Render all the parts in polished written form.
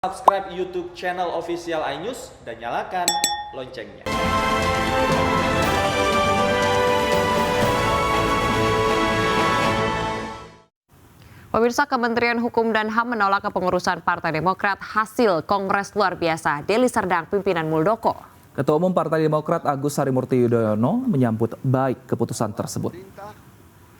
Subscribe YouTube channel official iNews dan nyalakan loncengnya. Pemirsa, Kementerian Hukum dan HAM menolak kepengurusan Partai Demokrat hasil Kongres Luar Biasa Deli Serdang pimpinan Muldoko. Ketua Umum Partai Demokrat Agus Harimurti Yudhoyono menyambut baik keputusan tersebut.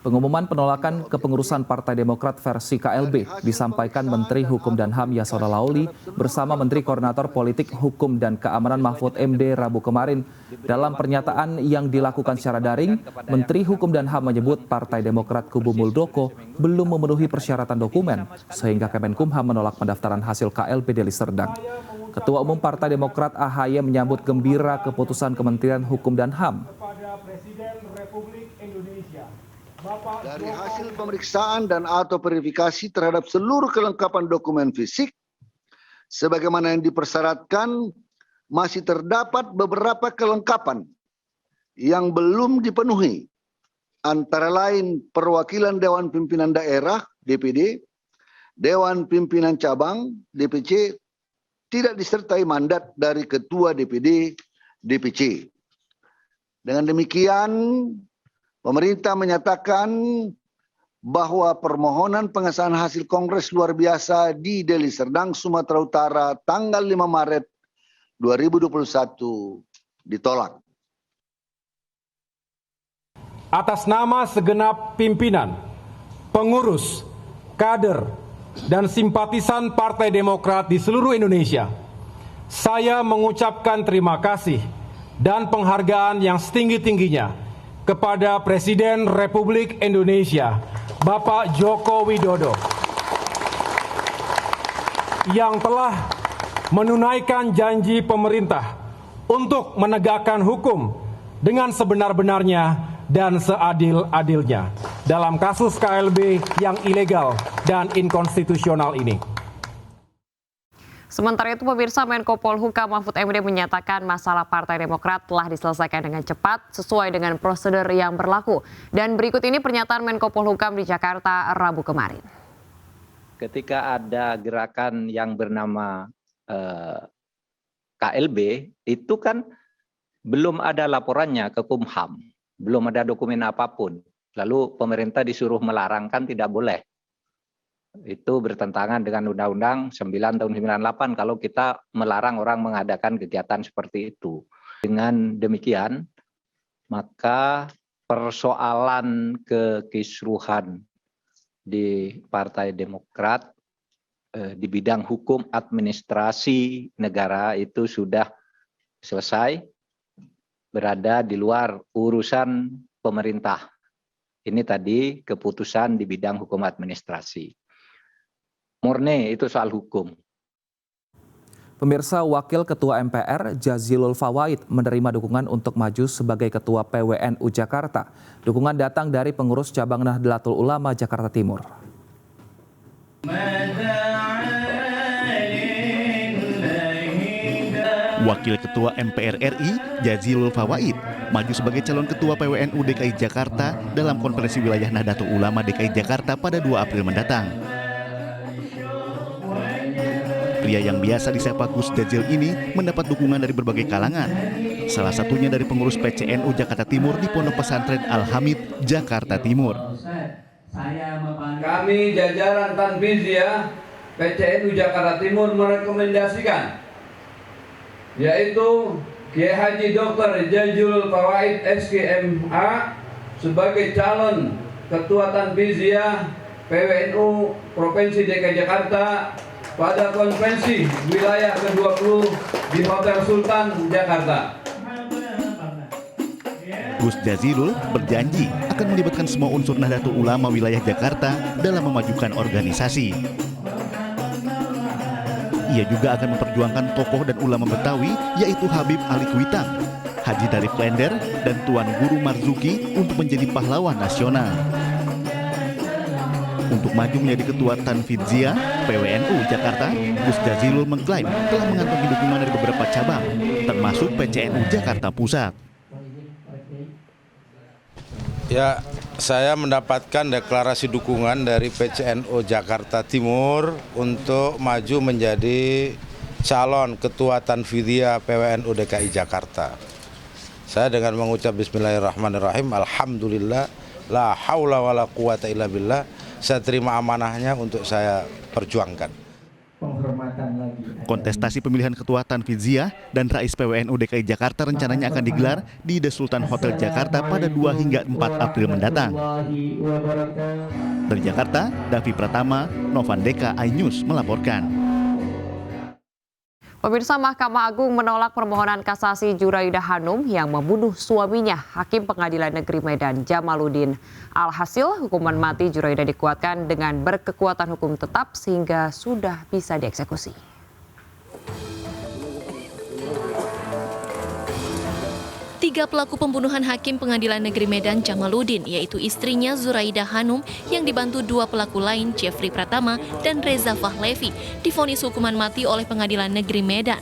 Pengumuman penolakan kepengurusan Partai Demokrat versi KLB disampaikan Menteri Hukum dan HAM Yasona Laoly bersama Menteri Koordinator Politik Hukum dan Keamanan Mahfud MD Rabu kemarin. Dalam pernyataan yang dilakukan secara daring, Menteri Hukum dan HAM menyebut Partai Demokrat kubu Muldoko belum memenuhi persyaratan dokumen sehingga Kemenkumham menolak pendaftaran hasil KLB Deli Serdang. Ketua Umum Partai Demokrat AHY menyambut gembira keputusan Kementerian Hukum dan HAM. Dari hasil pemeriksaan dan atau verifikasi terhadap seluruh kelengkapan dokumen fisik, sebagaimana yang dipersyaratkan, masih terdapat beberapa kelengkapan yang belum dipenuhi, antara lain perwakilan Dewan Pimpinan Daerah (DPD), Dewan Pimpinan Cabang (DPC), tidak disertai mandat dari Ketua DPD (DPC). Dengan demikian, pemerintah menyatakan bahwa permohonan pengesahan hasil Kongres Luar Biasa di Deli Serdang, Sumatera Utara tanggal 5 Maret 2021 ditolak. Atas nama segenap pimpinan, pengurus, kader, dan simpatisan Partai Demokrat di seluruh Indonesia, saya mengucapkan terima kasih dan penghargaan yang setinggi-tingginya kepada Presiden Republik Indonesia, Bapak Joko Widodo, yang telah menunaikan janji pemerintah untuk menegakkan hukum dengan sebenar-benarnya dan seadil-adilnya dalam kasus KLB yang ilegal dan inkonstitusional ini. Sementara itu, pemirsa, Menko Polhukam Mahfud MD menyatakan masalah Partai Demokrat telah diselesaikan dengan cepat sesuai dengan prosedur yang berlaku. Dan berikut ini pernyataan Menko Polhukam di Jakarta Rabu kemarin. Ketika ada gerakan yang bernama KLB, itu kan belum ada laporannya ke Kumham, belum ada dokumen apapun. Lalu pemerintah disuruh melarang, kan tidak boleh. Itu bertentangan dengan Undang-Undang 9 tahun 98 kalau kita melarang orang mengadakan kegiatan seperti itu. Dengan demikian, maka persoalan kekisruhan di Partai Demokrat di bidang hukum administrasi negara itu sudah selesai, berada di luar urusan pemerintah. Ini tadi keputusan di bidang hukum administrasi. Murni itu soal hukum. Pemirsa, Wakil Ketua MPR Jazilul Fawait menerima dukungan untuk maju sebagai Ketua PWNU Jakarta. Dukungan datang dari pengurus cabang Nahdlatul Ulama Jakarta Timur. Wakil Ketua MPR RI Jazilul Fawait maju sebagai calon Ketua PWNU DKI Jakarta dalam Konferensi Wilayah Nahdlatul Ulama DKI Jakarta pada 2 April mendatang. Pria yang biasa disapa Gus Jazil ini mendapat dukungan dari berbagai kalangan. Salah satunya dari pengurus PCNU Jakarta Timur di Pondok Pesantren Al-Hamid, Jakarta Timur. Kami jajaran Tanfiziyah PCNU Jakarta Timur merekomendasikan, yaitu Kiai Haji Dr. Jazilul Fawait SKMA sebagai calon Ketua Tanfiziyah PWNU Provinsi DKI Jakarta pada konferensi wilayah ke-20 di Hotel Sultan, Jakarta. Gus Jazilul berjanji akan melibatkan semua unsur Nahdlatul Ulama wilayah Jakarta dalam memajukan organisasi. Ia juga akan memperjuangkan tokoh dan ulama Betawi yaitu Habib Ali Kuitang, Haji Darif Klender, dan Tuan Guru Marzuki untuk menjadi pahlawan nasional. Untuk maju menjadi Ketua Tanfiziyah PWNU Jakarta, Gus Jazilul mengklaim telah mengantongi dukungan dari beberapa cabang, termasuk PCNU Jakarta Pusat. Ya, Saya mendapatkan deklarasi dukungan dari PCNU Jakarta Timur untuk maju menjadi calon Ketua Tanfidiyah PWNU DKI Jakarta. Saya dengan mengucap Bismillahirrahmanirrahim, Alhamdulillah, la haula wala quwata illa billah, saya terima amanahnya untuk saya perjuangkan. Kontestasi pemilihan Ketua Tanfidiyah dan Rais PWNU DKI Jakarta rencananya akan digelar di The Sultan Hotel Jakarta pada 2 hingga 4 April mendatang. Dari Jakarta, Davi Pratama, Novandeka, iNews melaporkan. Pemirsa, Mahkamah Agung menolak permohonan kasasi Zuraida Hanum yang membunuh suaminya, Hakim Pengadilan Negeri Medan Jamaluddin. Alhasil, hukuman mati Zuraida dikuatkan dengan berkekuatan hukum tetap sehingga sudah bisa dieksekusi. Tiga pelaku pembunuhan Hakim Pengadilan Negeri Medan Jamaluddin, yaitu istrinya Zuraida Hanum yang dibantu dua pelaku lain, Jeffrey Pratama dan Reza Fahlevi, divonis hukuman mati oleh Pengadilan Negeri Medan.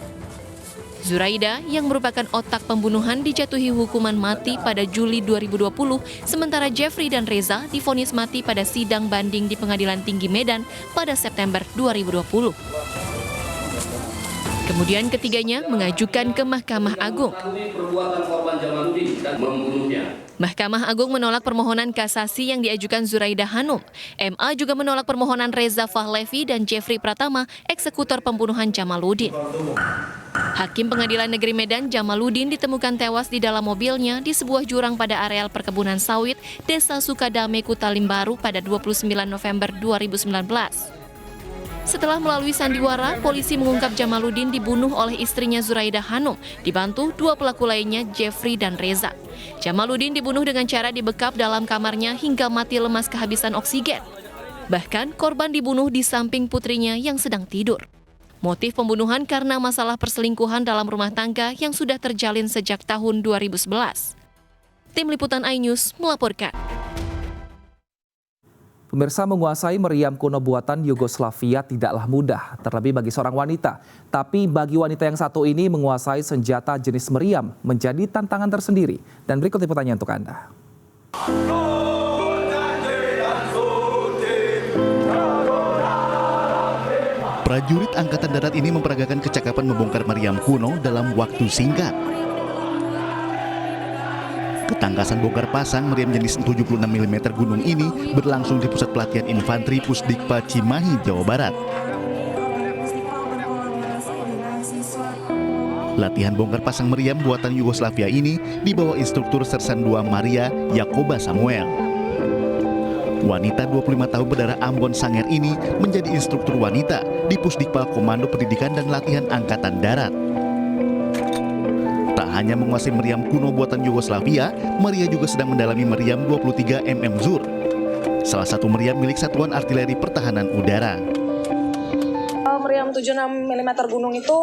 Zuraida yang merupakan otak pembunuhan dijatuhi hukuman mati pada Juli 2020, sementara Jeffrey dan Reza divonis mati pada sidang banding di Pengadilan Tinggi Medan pada September 2020. Kemudian ketiganya mengajukan ke Mahkamah Agung. Mahkamah Agung menolak permohonan kasasi yang diajukan Zuraida Hanum. MA juga menolak permohonan Reza Fahlevi dan Jeffrey Pratama, eksekutor pembunuhan Jamaluddin. Hakim Pengadilan Negeri Medan Jamaluddin ditemukan tewas di dalam mobilnya di sebuah jurang pada areal perkebunan sawit Desa Sukadame, Kutalim Baru pada 29 November 2019. Setelah melalui sandiwara, polisi mengungkap Jamaluddin dibunuh oleh istrinya Zuraida Hanum, dibantu dua pelaku lainnya Jeffrey dan Reza. Jamaluddin dibunuh dengan cara dibekap dalam kamarnya hingga mati lemas kehabisan oksigen. Bahkan korban dibunuh di samping putrinya yang sedang tidur. Motif pembunuhan karena masalah perselingkuhan dalam rumah tangga yang sudah terjalin sejak tahun 2011. Tim Liputan iNews melaporkan. Pemirsa, menguasai meriam kuno buatan Yugoslavia tidaklah mudah, terlebih bagi seorang wanita. Tapi bagi wanita yang satu ini, menguasai senjata jenis meriam menjadi tantangan tersendiri. Dan berikut liputannya untuk Anda. Prajurit Angkatan Darat ini memperagakan kecakapan membongkar meriam kuno dalam waktu singkat. Ketangkasan bongkar pasang meriam jenis 76 mm gunung ini berlangsung di Pusat Pelatihan Infanteri Pusdikpa Cimahi, Jawa Barat. Latihan bongkar pasang meriam buatan Yugoslavia ini dibawa instruktur Sersan II Maria Jakoba Samuel. Wanita 25 tahun berdarah Ambon Sanger ini menjadi instruktur wanita di Pusdikpa Komando Pendidikan dan Latihan Angkatan Darat. Tak hanya menguasai meriam kuno buatan Yugoslavia, Maria juga sedang mendalami meriam 23 mm Zur, salah satu meriam milik Satuan Artileri Pertahanan Udara. Meriam 76 mm gunung itu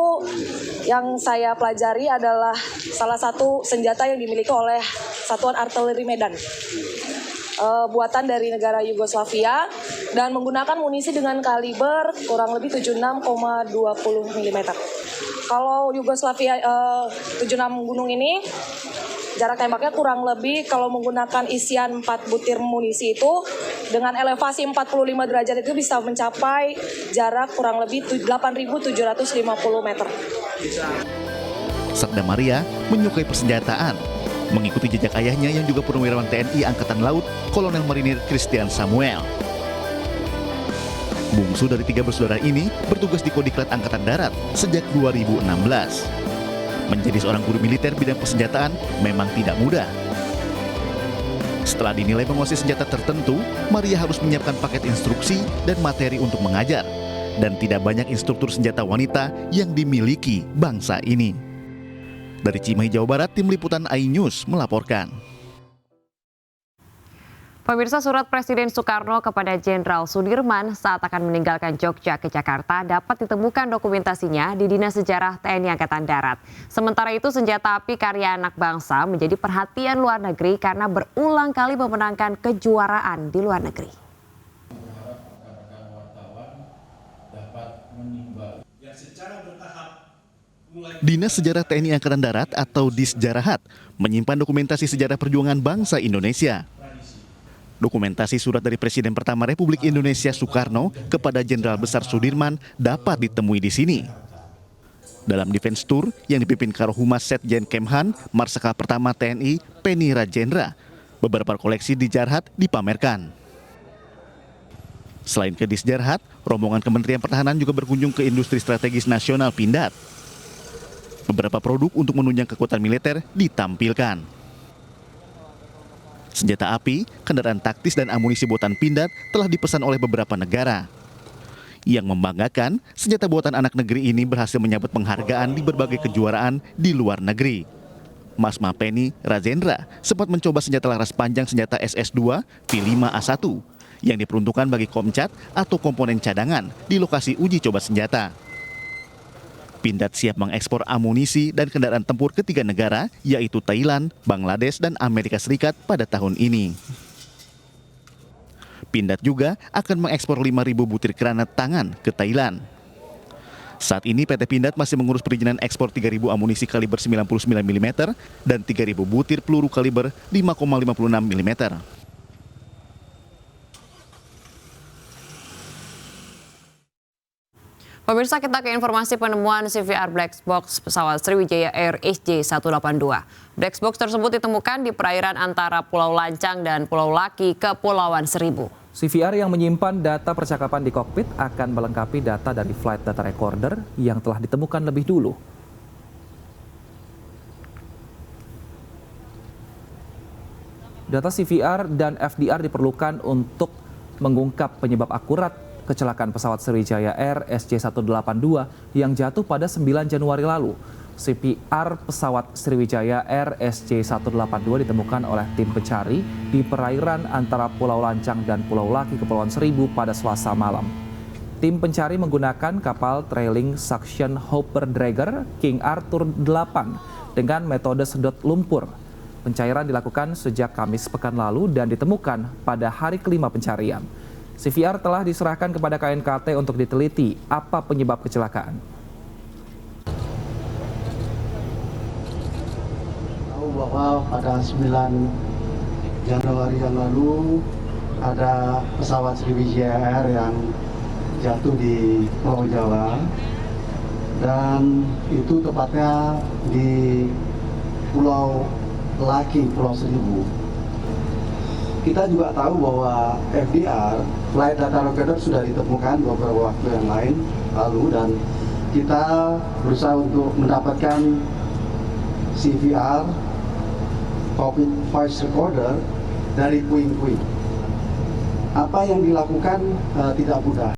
yang saya pelajari adalah salah satu senjata yang dimiliki oleh Satuan Artileri Medan. Buatan dari negara Yugoslavia dan menggunakan munisi dengan kaliber kurang lebih 76,20 mm. Kalau Yugoslavia 76 gunung ini jarak tembaknya kurang lebih kalau menggunakan isian 4 butir munisi itu dengan elevasi 45 derajat itu bisa mencapai jarak kurang lebih 8.750 meter. Sabda Maria menyukai persenjataan, mengikuti jejak ayahnya yang juga purnawirawan TNI Angkatan Laut, Kolonel Marinir Christian Samuel. Bungsu dari 3 bersaudara ini bertugas di Kodiklat Angkatan Darat sejak 2016. Menjadi seorang guru militer bidang persenjataan memang tidak mudah. Setelah dinilai menguasai senjata tertentu, Maria harus menyiapkan paket instruksi dan materi untuk mengajar. Dan tidak banyak instruktur senjata wanita yang dimiliki bangsa ini. Dari Cimahi, Jawa Barat, Tim Liputan iNews melaporkan. Pemirsa, surat Presiden Soekarno kepada Jenderal Sudirman saat akan meninggalkan Jogja ke Jakarta dapat ditemukan dokumentasinya di Dinas Sejarah TNI Angkatan Darat. Sementara itu, senjata api karya anak bangsa menjadi perhatian luar negeri karena berulang kali memenangkan kejuaraan di luar negeri. Dinas Sejarah TNI Angkatan Darat atau Disjarahat menyimpan dokumentasi sejarah perjuangan bangsa Indonesia. Dokumentasi surat dari Presiden pertama Republik Indonesia Soekarno kepada Jenderal Besar Sudirman dapat ditemui di sini. Dalam Defense Tour yang dipimpin Karohumas Setjen Kemhan, Marsikal Pertama TNI Penny Rajendra, beberapa koleksi di Jarhat dipamerkan. Selain ke Disjarhat, rombongan Kementerian Pertahanan juga berkunjung ke industri strategis nasional Pindad. Beberapa produk untuk menunjang kekuatan militer ditampilkan. Senjata api, kendaraan taktis dan amunisi buatan Pindad telah dipesan oleh beberapa negara. Yang membanggakan, senjata buatan anak negeri ini berhasil menyabet penghargaan di berbagai kejuaraan di luar negeri. Masma Penny Rajendra sempat mencoba senjata laras panjang senjata SS2 V5A1 yang diperuntukkan bagi Komcat atau komponen cadangan di lokasi uji coba senjata. Pindad siap mengekspor amunisi dan kendaraan tempur ke 3 negara, yaitu Thailand, Bangladesh, dan Amerika Serikat pada tahun ini. Pindad juga akan mengekspor 5.000 butir granat tangan ke Thailand. Saat ini PT Pindad masih mengurus perizinan ekspor 3.000 amunisi kaliber 99 mm dan 3.000 butir peluru kaliber 5,56 mm. Pemirsa, kita ke informasi penemuan CVR Black Box pesawat Sriwijaya Air SJ182. Black Box tersebut ditemukan di perairan antara Pulau Lancang dan Pulau Laki, Kepulauan Seribu. CVR yang menyimpan data percakapan di kokpit akan melengkapi data dari flight data recorder yang telah ditemukan lebih dulu. Data CVR dan FDR diperlukan untuk mengungkap penyebab akurat kecelakaan pesawat Sriwijaya Air SJ182 yang jatuh pada 9 Januari lalu. CVR pesawat Sriwijaya Air SJ182 ditemukan oleh tim pencari di perairan antara Pulau Lancang dan Pulau Laki, Kepulauan Seribu pada Selasa malam. Tim pencari menggunakan kapal trailing suction hopper dragger King Arthur 8 dengan metode sedot lumpur. Pencairan dilakukan sejak Kamis pekan lalu dan ditemukan pada hari kelima pencarian. CVR telah diserahkan kepada KNKT untuk diteliti apa penyebab kecelakaan. Tahu bahwa pada 9 Januari yang lalu ada pesawat Sriwijaya Air yang jatuh di Pulau Jawa, dan itu tepatnya di Pulau Laki, Pulau Seribu. Kita juga tahu bahwa FDR, Flight Data Recorder, sudah ditemukan beberapa waktu yang lalu, dan kita berusaha untuk mendapatkan CVR, Cockpit Voice Recorder, dari puing-puing. Apa yang dilakukan tidak mudah.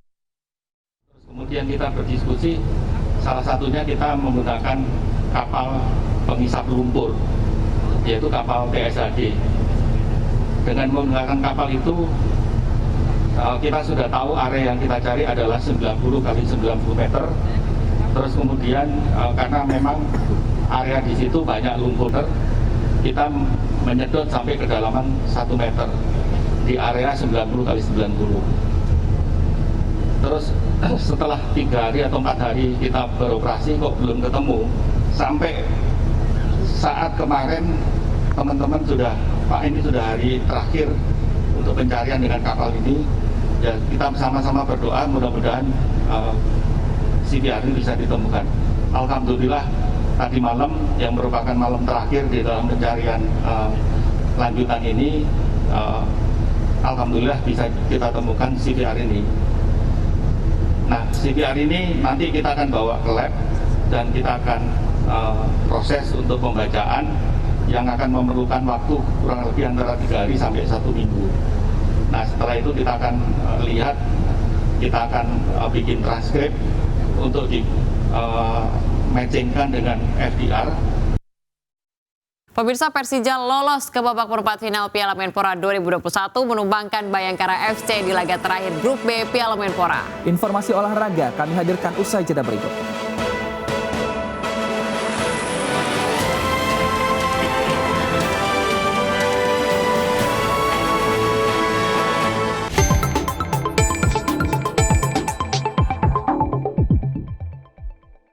Kemudian kita berdiskusi, salah satunya kita menggunakan kapal pengisap lumpur, yaitu kapal TSAD. Dengan menggunakan kapal itu, kita sudah tahu area yang kita cari adalah 90 kali 90 meter. Terus kemudian karena memang area di situ banyak lumpur, kita menyedot sampai kedalaman 1 meter di area 90 kali 90. Terus setelah 3 hari atau 4 hari kita beroperasi kok belum ketemu. Sampai saat kemarin teman-teman sudah, Pak, ini sudah hari terakhir untuk pencarian dengan kapal ini. Ya, kita sama-sama berdoa mudah-mudahan CVR ini bisa ditemukan. Alhamdulillah tadi malam yang merupakan malam terakhir di dalam pencarian lanjutan ini, alhamdulillah bisa kita temukan CVR ini. Nah, CVR ini nanti kita akan bawa ke lab dan kita akan proses untuk pembacaan yang akan memerlukan waktu kurang lebih antara 3 hari sampai 1 minggu. Nah, setelah itu kita akan lihat, kita akan bikin transkrip untuk di matchingkan dengan FDR. Pemirsa, Persija lolos ke babak perempat final Piala Menpora 2021 menumbangkan Bayangkara FC di laga terakhir Grup B Piala Menpora. Informasi olahraga kami hadirkan usai jeda berikut.